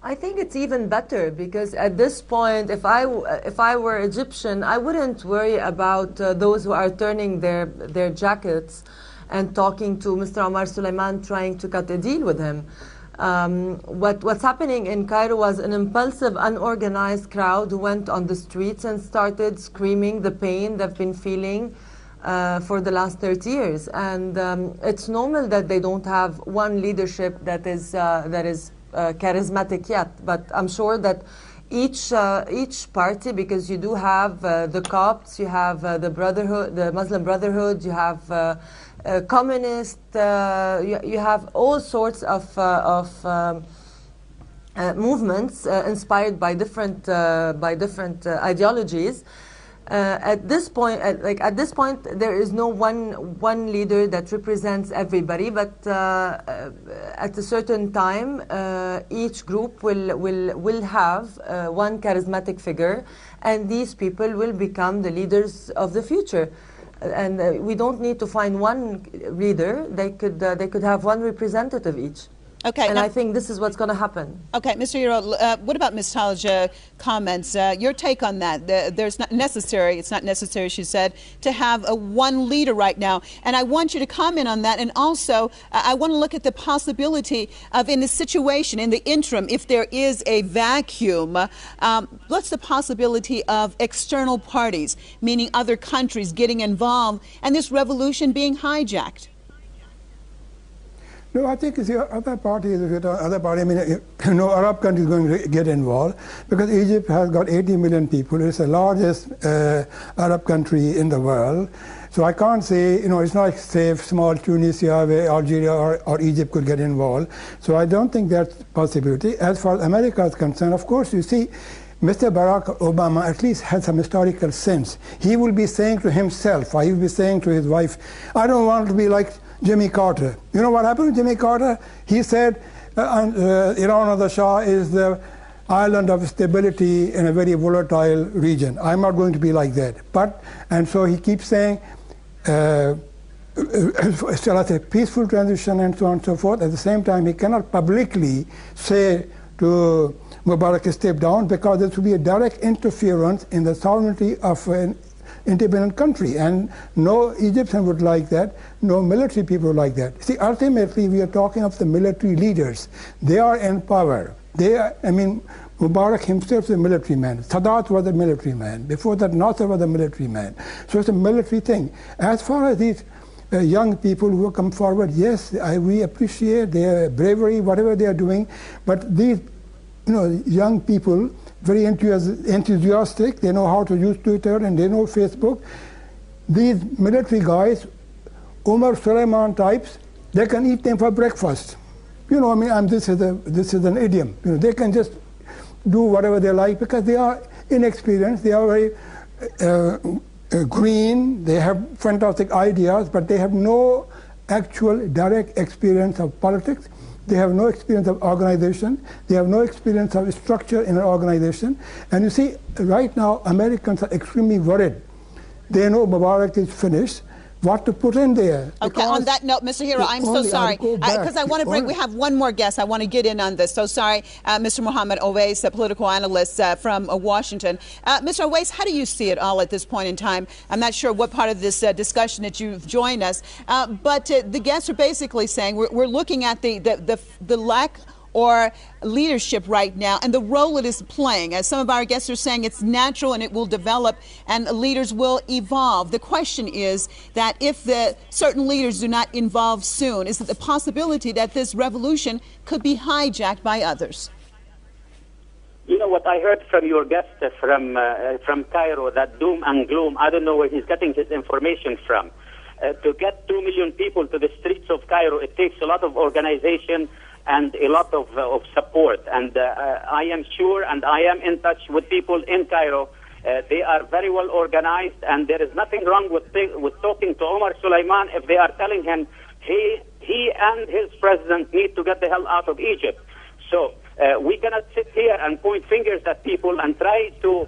I think it's even better because at this point, if I were Egyptian, I wouldn't worry about those who are turning their jackets and talking to Mr. Omar Suleiman, trying to cut a deal with him. What's happening in Cairo was an impulsive, unorganized crowd who went on the streets and started screaming the pain they've been feeling for the last 30 years. And it's normal that they don't have one leadership that is charismatic yet, but I'm sure that each party, because you do have the Copts, you have the Brotherhood, the Muslim Brotherhood, you have communist, you have all sorts of movements inspired by different ideologies. At this point, there is no one leader that represents everybody, but at a certain time, each group will have one charismatic figure, and these people will become the leaders of the future. And we don't need to find one leader; they could have one representative each. Okay, and I think this is what's going to happen. Okay, Mr. Hero, what about Ms. Talja's comments? Your take on that? It's not necessary, she said, to have a one leader right now. And I want you to comment on that. And also, I want to look at the possibility of, in the situation, in the interim, if there is a vacuum, what's the possibility of external parties, meaning other countries, getting involved and this revolution being hijacked? No, I think it's the other party. I mean, Arab countries going to get involved because Egypt has got 80 million people. It's the largest Arab country in the world. So I can't say, it's not like, say, small Tunisia, where Algeria or Egypt could get involved. So I don't think that's a possibility. As far as America is concerned, of course, you see, Mr. Barack Obama at least has some historical sense. He will be saying to himself, or he will be saying to his wife, I don't want to be like Jimmy Carter. You know what happened to Jimmy Carter? He said, Iran or the Shah is the island of stability in a very volatile region. I'm not going to be like that. And so he keeps saying, shall I say, peaceful transition and so on and so forth. At the same time, he cannot publicly say to Mubarak step down because it would be a direct interference in the sovereignty of an independent country, and no Egyptian would like that, no military people would like that. See, ultimately we are talking of the military leaders. They are in power. Mubarak himself is a military man. Sadat was a military man. Before that, Nasser was a military man. So it's a military thing. As far as these young people who come forward, yes, we appreciate their bravery, whatever they are doing, but these young people, very enthusiastic, they know how to use Twitter and they know Facebook. These military guys, Omar Suleiman types, they can eat them for breakfast. This is an idiom. They can just do whatever they like because they are inexperienced, they are very green, they have fantastic ideas, but they have no actual direct experience of politics. They have no experience of organization. They have no experience of structure in an organization. And you see, right now, Americans are extremely worried. They know Mubarak is finished. What to put in there? Okay, on that note, Mr. Hero, I'm so sorry. Because I want to bring, we have one more guest. I want to get in on this. So sorry, Mr. Mohammed Owais, a political analyst from Washington. Mr. Owais, how do you see it all at this point in time? I'm not sure what part of this discussion that you've joined us, but the guests are basically saying we're looking at the lack or leadership right now and the role it is playing. As some of our guests are saying, it's natural and it will develop and leaders will evolve. The question is that if the certain leaders do not evolve soon, is it the possibility that this revolution could be hijacked by others? You know what I heard from your guest from Cairo, that doom and gloom, I don't know where he's getting his information from. To get 2 million people to the streets of Cairo, it takes a lot of organization and a lot of support. And I am sure, and I am in touch with people in Cairo. They are very well organized, and there is nothing wrong with talking to Omar Suleiman if they are telling him he and his president need to get the hell out of Egypt. So we cannot sit here and point fingers at people and try to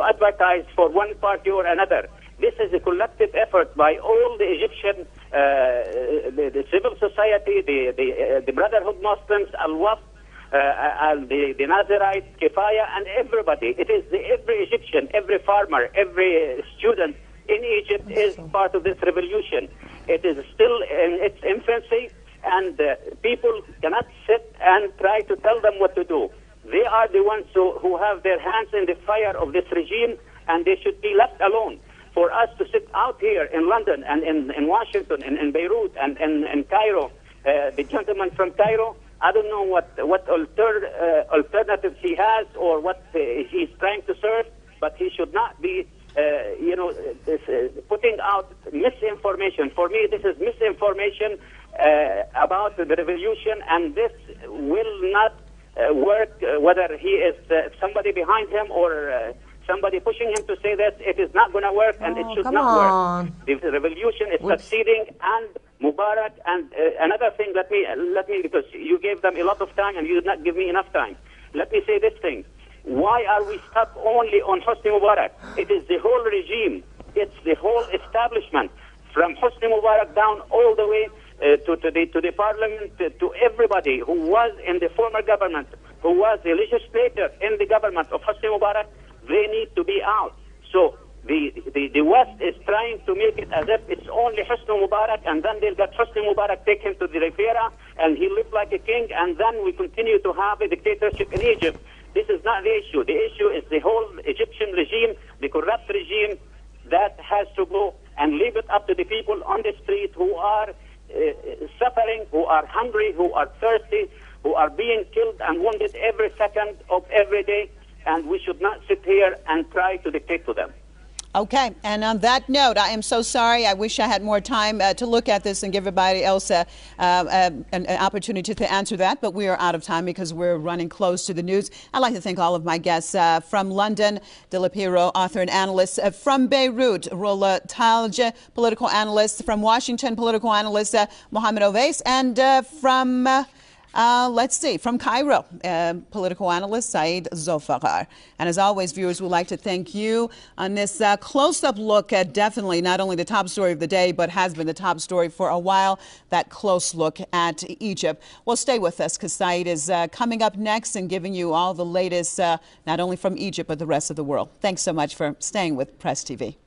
advertise for one party or another. This is a collective effort by all the Egyptian, the civil society, the Brotherhood Muslims, Al-Waqf, the Nazarite, Kifaya, and everybody. It is every Egyptian, every farmer, every student in Egypt is part of this revolution. It is still in its infancy, and people cannot sit and try to tell them what to do. They are the ones who have their hands in the fire of this regime, and they should be left alone. For us to sit out here in London and in Washington and in Beirut and in Cairo, the gentleman from Cairo, I don't know what alternatives he has or what he's trying to serve, but he should not be, putting out misinformation. For me, this is misinformation about the revolution, and this will not work, whether he is somebody behind him or somebody pushing him to say this. It is not going to work, and it should not work. The revolution is succeeding, and Mubarak. And another thing, let me, because you gave them a lot of time and you did not give me enough time. Let me say this thing. Why are we stuck only on Hosni Mubarak? It is the whole regime. It's the whole establishment, from Hosni Mubarak down all the way to the parliament, to everybody who was in the former government, who was a legislator in the government of Hosni Mubarak. They need to be out. So the West is trying to make it as if it's only Hosni Mubarak, and then they'll get Hosni Mubarak, take him to the Riviera, and he lived like a king, and then we continue to have a dictatorship in Egypt. This is not the issue. The issue is the whole Egyptian regime, the corrupt regime, that has to go, and leave it up to the people on the street who are suffering, who are hungry, who are thirsty, who are being killed and wounded every second of every day. And we should not sit here and try to dictate to them. Okay, and on that note, I am so sorry. I wish I had more time to look at this and give everybody else an opportunity to answer that, but we are out of time because we're running close to the news. I'd like to thank all of my guests from London, De La Piro, author and analyst, from Beirut, Rola Talje, political analyst, from Washington, political analyst, Mohammed Owais, and from Cairo, political analyst Saeed Zulfikar. And as always, viewers, we'd like to thank you on this close-up look at definitely not only the top story of the day, but has been the top story for a while, that close look at Egypt. Well, stay with us because Saeed is coming up next and giving you all the latest, not only from Egypt, but the rest of the world. Thanks so much for staying with Press TV.